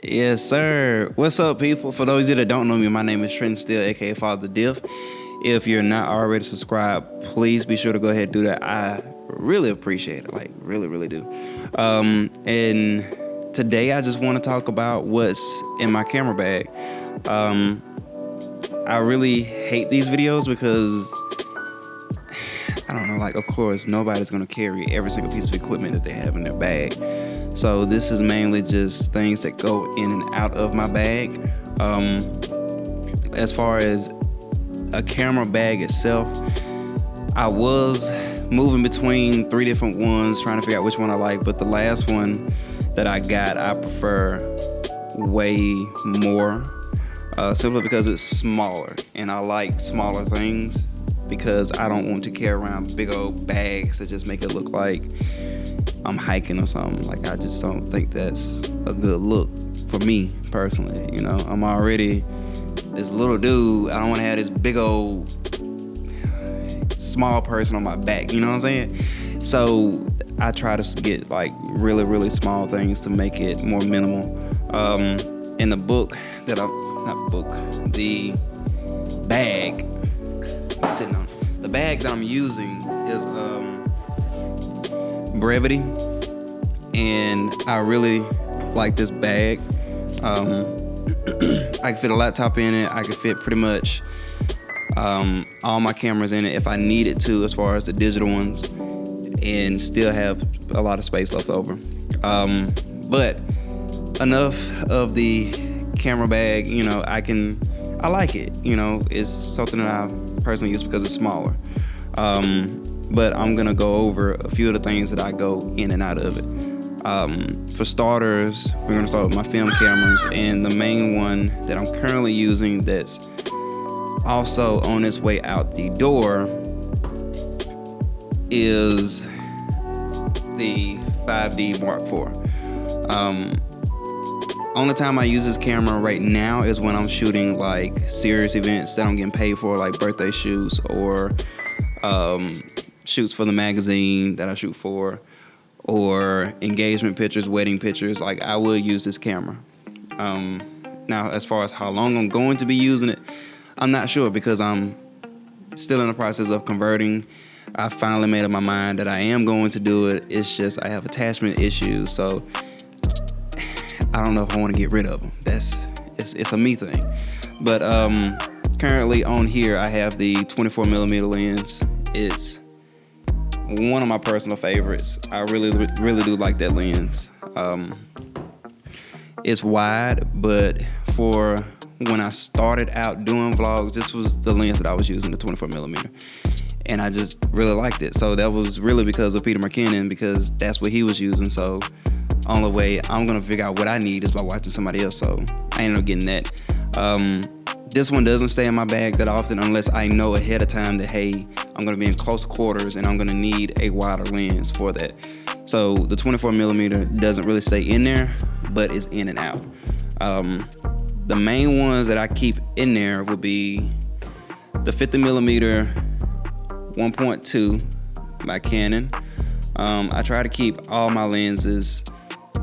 Yes, sir. What's up, people? For those of you that don't know me, my name is Trenton Steele, aka Fatherrdiff. If you're not already subscribed, please be sure to go ahead and do that. I really appreciate it, like really do. And today I just want to talk about what's in my camera bag. I really hate these videos because I don't know, like, of course, nobody's going to carry every single piece of equipment that they have in their bag. So this is mainly just things that go in and out of my bag. As far as a camera bag itself, I was moving between 3 different ones, trying to figure out which one I like, but the last one that I got, I prefer way more, simply because it's smaller, and I like smaller things because I don't want to carry around big old bags that just make it look like I'm hiking or something. Like, I just don't think that's a good look for me personally. You know, I'm already this little dude. I don't want to have this big old small person on my back. You know what I'm saying? So I try to get like really small things to make it more minimal. In the book that the bag I'm sitting on. The bag that I'm using is Brevity, and I really like this bag. I can fit a laptop in it. I can fit pretty much all my cameras in it if I needed to, as far as the digital ones, and still have a lot of space left over. But enough of the camera bag. You know, I like it. You know, it's something that I personally use because it's smaller. But I'm gonna go over a few of the things that I go in and out of it. For starters, we're gonna start with my film cameras, and the main one that I'm currently using that's also on its way out the door is the 5D Mark IV. Only time I use this camera right now is when I'm shooting like serious events that I'm getting paid for, like birthday shoots or shoots for the magazine that I shoot for, or engagement pictures, wedding pictures. Like, I will use this camera. Now, as far as how long I'm going to be using it, I'm not sure, because I'm still in the process of converting. I finally made up my mind that I am going to do it. It's just I have attachment issues, so I don't know if I want to get rid of them. It's a me thing. But currently on here, I have the 24mm lens. It's one of my personal favorites. I really do like that lens. It's wide, but for when I started out doing vlogs, this was the lens that I was using, the 24mm. And I just really liked it. So that was really because of Peter McKinnon, because that's what he was using. So only way I'm gonna figure out what I need is by watching somebody else. So I ended up getting that. This one doesn't stay in my bag that often unless I know ahead of time that, hey, I'm gonna be in close quarters and I'm gonna need a wider lens for that. So the 24mm doesn't really stay in there, but it's in and out. The main ones that I keep in there would be the 50mm 1.2 by Canon. I try to keep all my lenses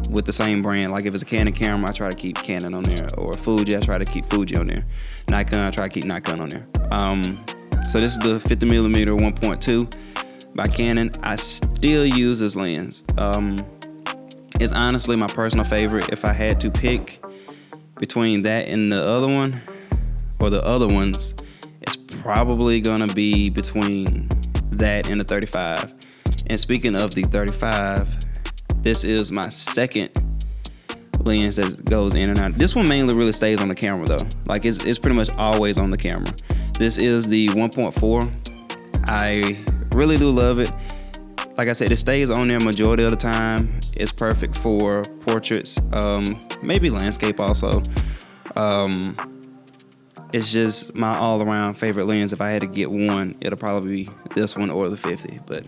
with the same brand. Like, if it's a Canon camera, I try to keep Canon on there, or Fuji, I try to keep Fuji on there. Nikon, I try to keep Nikon on there. So this is the 50mm 1.2 by Canon. I still use this lens. It's honestly my personal favorite. If I had to pick between that and the other one, or the other ones, it's probably gonna be between that and the 35. And speaking of the 35, this is my second lens that goes in and out. This one mainly really stays on the camera though. Like, it's pretty much always on the camera. This is the 1.4. I really do love it. Like I said, it stays on there majority of the time. It's perfect for portraits, maybe landscape also. It's just my all-around favorite lens. If I had to get one, it'll probably be this one or the 50. But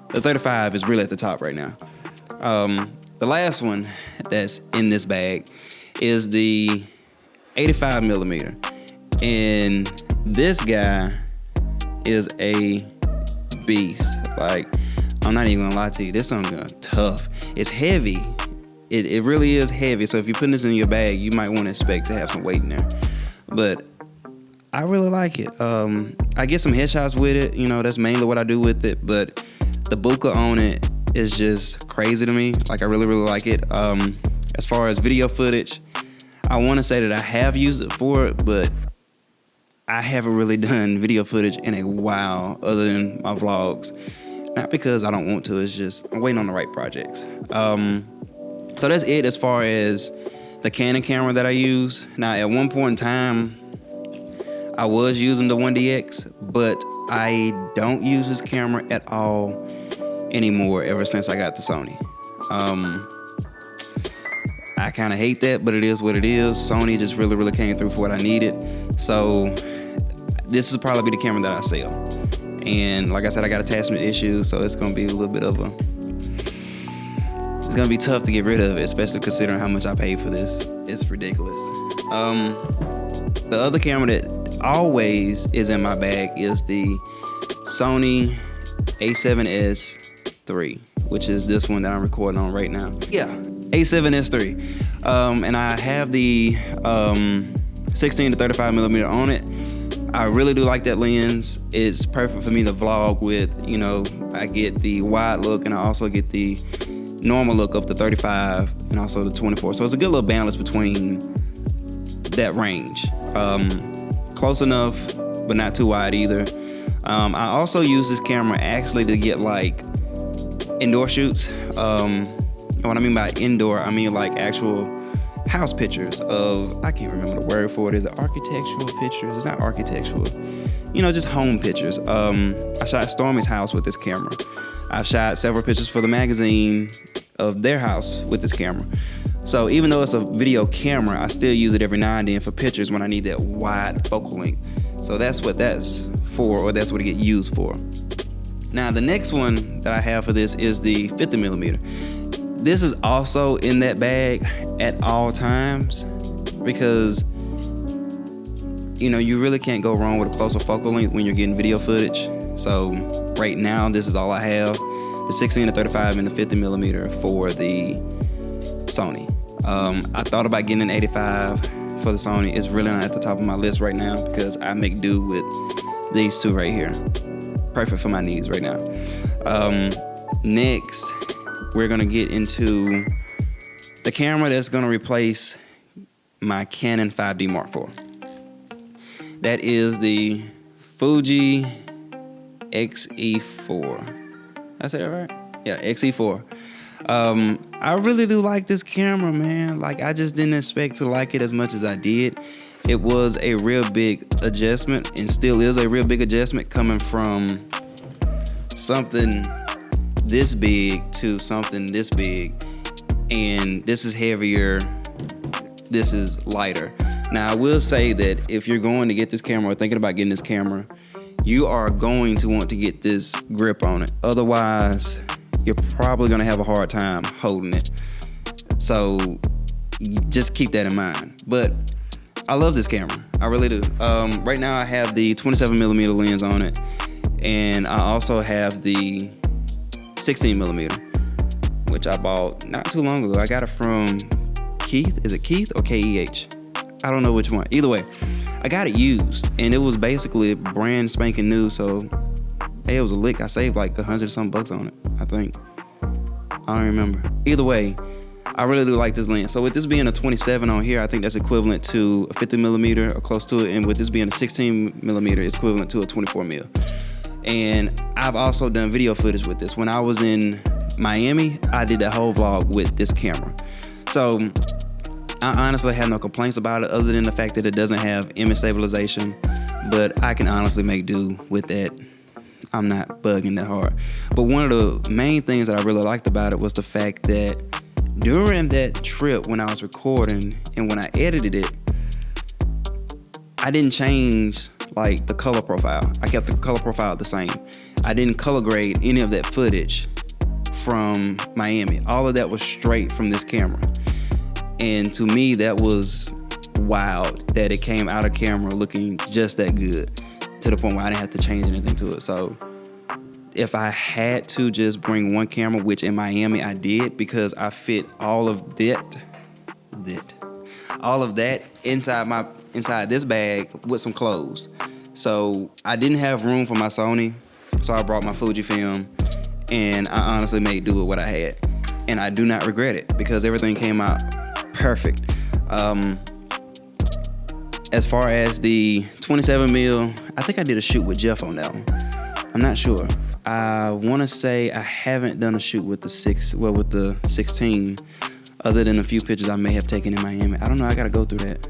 the 35 is really at the top right now. The last one that's in this bag is the 85mm. And this guy is a beast. Like, I'm not even gonna lie to you, this thing's tough. It's heavy, it really is heavy. So if you're putting this in your bag, you might want to expect to have some weight in there. But I really like it. I get some headshots with it. You know, that's mainly what I do with it. But the bokeh on it is just crazy to me. Like, I really, really like it. As far as video footage, I want to say that I have used it for it, but I haven't really done video footage in a while other than my vlogs. Not because I don't want to, it's just I'm waiting on the right projects. So that's it as far as the Canon camera that I use. Now, at one point in time, I was using the 1DX, but I don't use this camera at all anymore ever since I got the Sony. I kind of hate that, but it is what it is. Sony just really, really came through for what I needed. So this will probably be the camera that I sell. And like I said, I got attachment issues, so it's going to be a little bit of it's going to be tough to get rid of it, especially considering how much I paid for this. It's ridiculous. The other camera that always is in my bag is the Sony a7S III, which is this one that I'm recording on right now. Yeah, a7S III. And I have the 16 to 35 millimeter on it. I really do like that lens. It's perfect for me to vlog with. You know, I get the wide look and I also get the normal look of the 35 and also the 24. So it's a good little balance between that range. Close enough, but not too wide either. I also use this camera actually to get like indoor shoots. What I mean by indoor, I mean like actual house pictures of, I can't remember the word for it. Is it architectural pictures? It's not architectural. You know, just home pictures. I shot Stormy's house with this camera. I've shot several pictures for the magazine of their house with this camera. So even though it's a video camera, I still use it every now and then for pictures when I need that wide focal length. So that's what that's for, or that's what it gets used for. Now the next one that I have for this is the 50 millimeter. This is also in that bag at all times because, you know, you really can't go wrong with a closer focal length when you're getting video footage. So right now, this is all I have, the 16 to 35 and the 50 millimeter for the Sony. I thought about getting an 85 for the Sony. It's really not at the top of my list right now because I make do with these two right here. Perfect for my needs right now. Next, we're gonna get into the camera that's gonna replace my Canon 5D Mark IV. That is the Fuji XE4. Did I say that right? Yeah, XE4. I really do like this camera, man. Like, I just didn't expect to like it as much as I did. It was a real big adjustment and still is a real big adjustment coming from something this big to something this big. And this is heavier, this is lighter. Now, I will say that if you're going to get this camera or thinking about getting this camera, you are going to want to get this grip on it. Otherwise, you're probably gonna have a hard time holding it. So just keep that in mind. But I love this camera, I really do. Right now I have the 27 millimeter lens on it, and I also have the 16 millimeter, which I bought not too long ago. I got it from Keith. Is it Keith or KEH? I don't know which one. Either way, I got it used, and it was basically brand spanking new. So, hey, it was a lick. I saved like $100-something on it, I think. I don't remember. Either way, I really do like this lens. So with this being a 27 on here, I think that's equivalent to a 50 millimeter or close to it. And with this being a 16 millimeter, it's equivalent to a 24 mil. And I've also done video footage with this. When I was in Miami, I did that whole vlog with this camera. So I honestly have no complaints about it other than the fact that it doesn't have image stabilization, but I can honestly make do with that. I'm not bugging that hard. But one of the main things that I really liked about it was the fact that during that trip when I was recording and when I edited it, I didn't change like the color profile. I kept the color profile the same. I didn't color grade any of that footage from Miami. All of that was straight from this camera. And to me, that was wild that it came out of camera looking just that good to the point where I didn't have to change anything to it. So if I had to just bring one camera, which in Miami I did, because I fit all of that inside this bag with some clothes. So I didn't have room for my Sony, so I brought my Fujifilm, and I honestly made do with what I had. And I do not regret it because everything came out perfect. As far as the 27 mil, I think I did a shoot with Jeff on that one. I'm not sure. I want to say I haven't done a shoot with the 16, other than a few pictures I may have taken in Miami. I don't know. I got to go through that.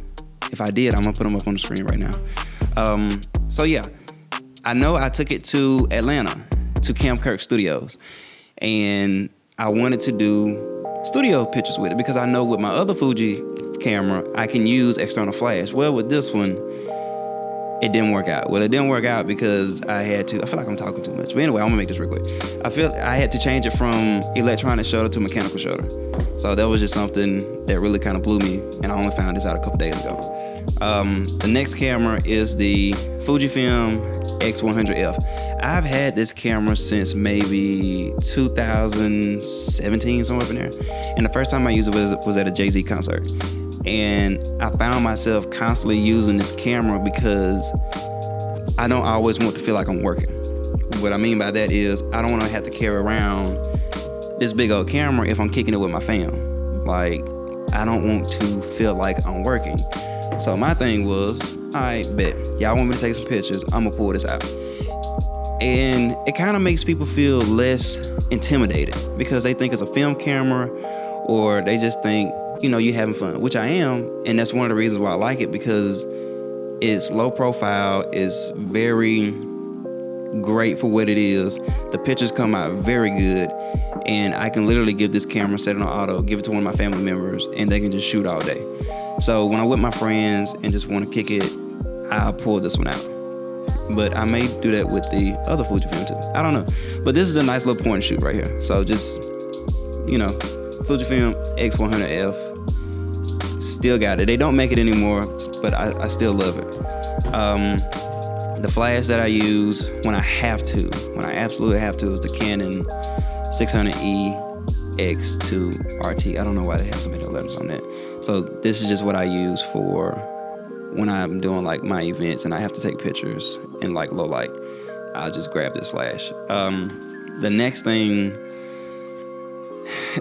If I did, I'm going to put them up on the screen right now. So yeah, I know I took it to Atlanta, to Camp Kirk Studios, and I wanted to do studio pictures with it because I know with my other Fuji camera, I can use external flash. Well, with this one, it didn't work out. Well, it didn't work out because I feel like I'm talking too much. But anyway, I'm gonna make this real quick. I feel I had to change it from electronic shutter to mechanical shutter. So that was just something that really kind of blew me, and I only found this out a couple days ago. The next camera is the Fujifilm X100F. I've had this camera since maybe 2017, somewhere up in there. And the first time I used it was at a Jay-Z concert. And I found myself constantly using this camera because I don't always want to feel like I'm working. What I mean by that is I don't want to have to carry around this big old camera if I'm kicking it with my fam. Like, I don't want to feel like I'm working. So my thing was, all right, bet. Y'all want me to take some pictures, I'm gonna pull this out. And it kind of makes people feel less intimidated because they think it's a film camera, or they just think, you having fun, which I am. And that's one of the reasons why I like it, because it's low profile, it's very great for what it is. The pictures come out very good, and I can literally give this camera, set it on auto, give it to one of my family members, and they can just shoot all day. So when I'm with my friends and just want to kick it, I'll pull this one out. But I may do that with the other Fujifilm too. I don't know. But this is a nice little point and shoot right here. So just, Fujifilm X100F. Still got it. They don't make it anymore, but I still love it. The flash that I use when I absolutely have to, is the Canon 600E X2 RT. I don't know why they have so many letters on that. So this is just what I use for when I'm doing like my events and I have to take pictures in like low light. I'll just grab this flash. The next thing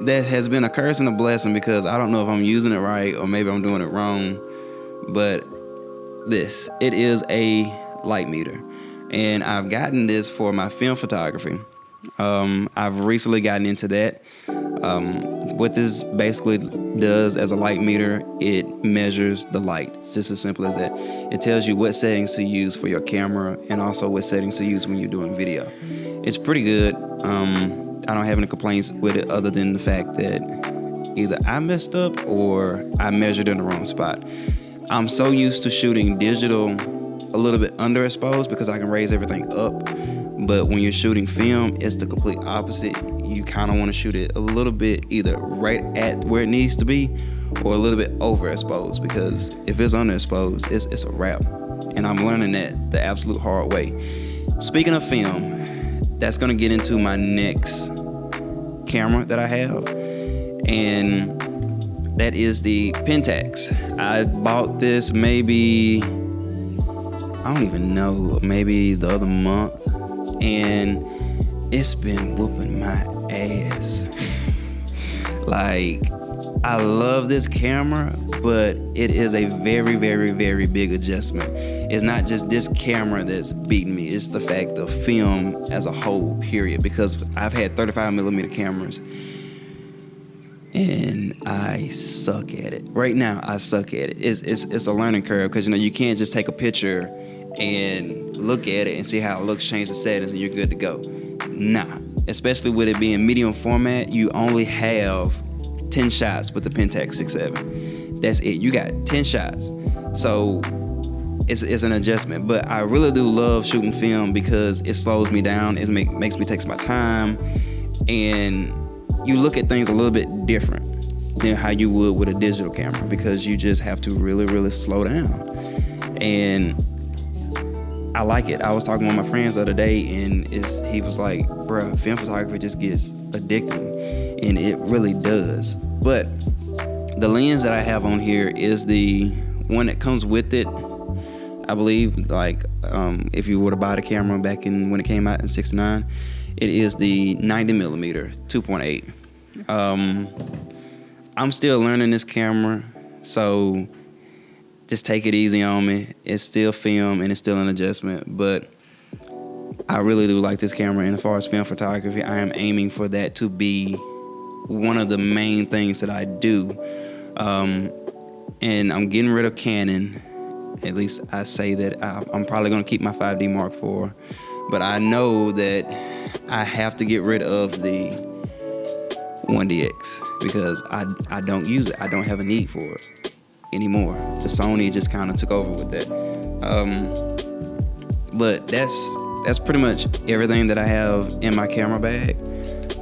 that has been a curse and a blessing, because I don't know if I'm using it right or maybe I'm doing it wrong, but it is a light meter, and I've gotten this for my film photography. I've recently gotten into that. What this basically does as a light meter, it measures the light. It's just as simple as that. It tells you what settings to use for your camera and also what settings to use when you're doing video. It's pretty good. I don't have any complaints with it other than the fact that either I messed up or I measured in the wrong spot. I'm so used to shooting digital a little bit underexposed because I can raise everything up. But when you're shooting film, it's the complete opposite. You kind of want to shoot it a little bit either right at where it needs to be or a little bit overexposed, because if it's underexposed, it's a wrap. And I'm learning that the absolute hard way. Speaking of film, that's going to get into my next camera that I have, and that is the Pentax. I bought this maybe the other month, and it's been whooping my ass. Like, I love this camera, but it is a very, very, very big adjustment. It's not just this camera that's beating me, it's the fact of film as a whole, period, because I've had 35mm cameras and I suck at it. Right now, I suck at it. It's a learning curve, because you can't just take a picture and look at it and see how it looks, change the settings, and you're good to go. Nah, especially with it being medium format, you only have 10 shots with the Pentax 6.7. That's it. You got 10 shots. So it's an adjustment. But I really do love shooting film because it slows me down. It makes me take my time. And you look at things a little bit different than how you would with a digital camera, because you just have to really, really slow down. And I like it. I was talking with my friends the other day, and he was like, bruh, film photography just gets addicting, and it really does. But the lens that I have on here is the one that comes with it, I believe. Like, if you were to buy the camera back when it came out in '69, it is the 90mm 2.8. I'm still learning this camera, so just take it easy on me. It's still film and it's still an adjustment, but I really do like this camera. And as far as film photography, I am aiming for that to be one of the main things that I do. And I'm getting rid of Canon. At least I say that I'm probably gonna keep my 5D Mark IV, but I know that I have to get rid of the 1DX because I don't use it. I don't have a need for it anymore. The Sony just kind of took over with that. But that's pretty much everything that I have in my camera bag.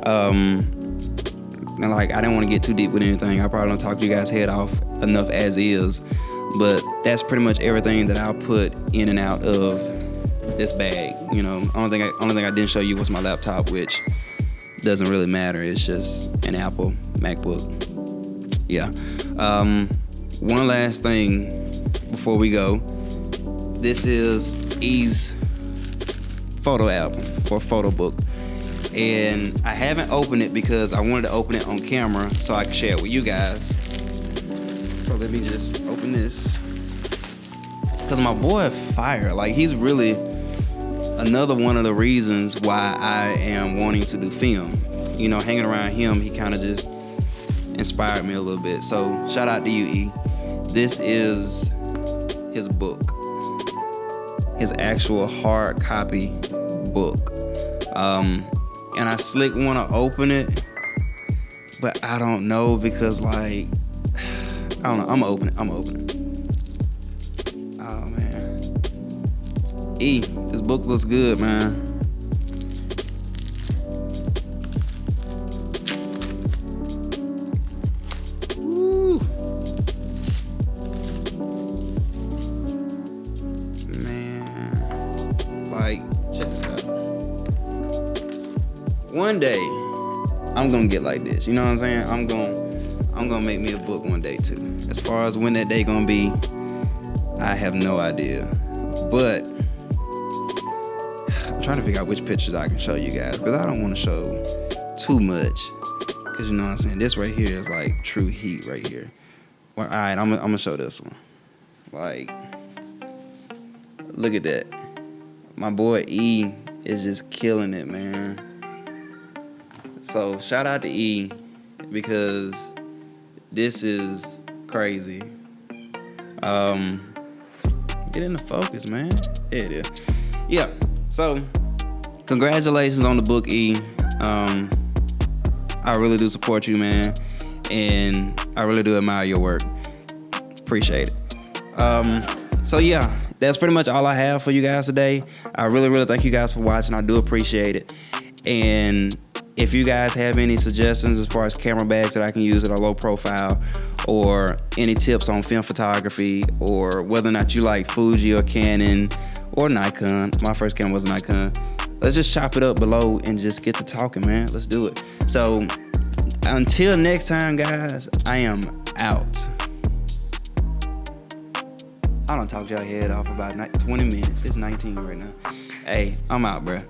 And like, I didn't want to get too deep with anything. I probably don't talk you guys' head off enough as is, but that's pretty much everything that I'll put in and out of this bag. You know, only thing I didn't show you was my laptop, which doesn't really matter. It's just an Apple MacBook. Yeah. One last thing before we go. This is E's photo album or photo book. And I haven't opened it because I wanted to open it on camera so I can share it with you guys. So let me just open this. Because my boy fire. Like, he's really another one of the reasons why I am wanting to do film. You know, hanging around him, he kind of just inspired me a little bit. So shout out to you, E. This is his book. His actual hard copy book. And I slick want to open it, but I don't know because, like, I don't know. I'm gonna open it. Oh, man. E, this book looks good, man. Woo. Man. Like, check it out. One day, I'm gonna get like this. You know what I'm saying? I'm gonna make me a book one day too. As far as when that day gonna be, I have no idea. But I'm trying to figure out which pictures I can show you guys, because I don't want to show too much. Because you know what I'm saying? This right here is like true heat right here. Well, all right, I'm gonna show this one. Like, look at that. My boy E is just killing it, man. So shout out to E, because this is crazy. Get into focus, man. There it is. Yeah. So congratulations on the book, E. I really do support you, man, and I really do admire your work. Appreciate it. So yeah, that's pretty much all I have for you guys today. I really thank you guys for watching. I do appreciate it. And if you guys have any suggestions as far as camera bags that I can use that are low profile, or any tips on film photography, or whether or not you like Fuji or Canon or Nikon. My first camera was a Nikon. Let's just chop it up below and just get to talking, man. Let's do it. So until next time, guys, I am out. I done talked y'all head off about 20 minutes. It's 19 right now. Hey, I'm out, bruh.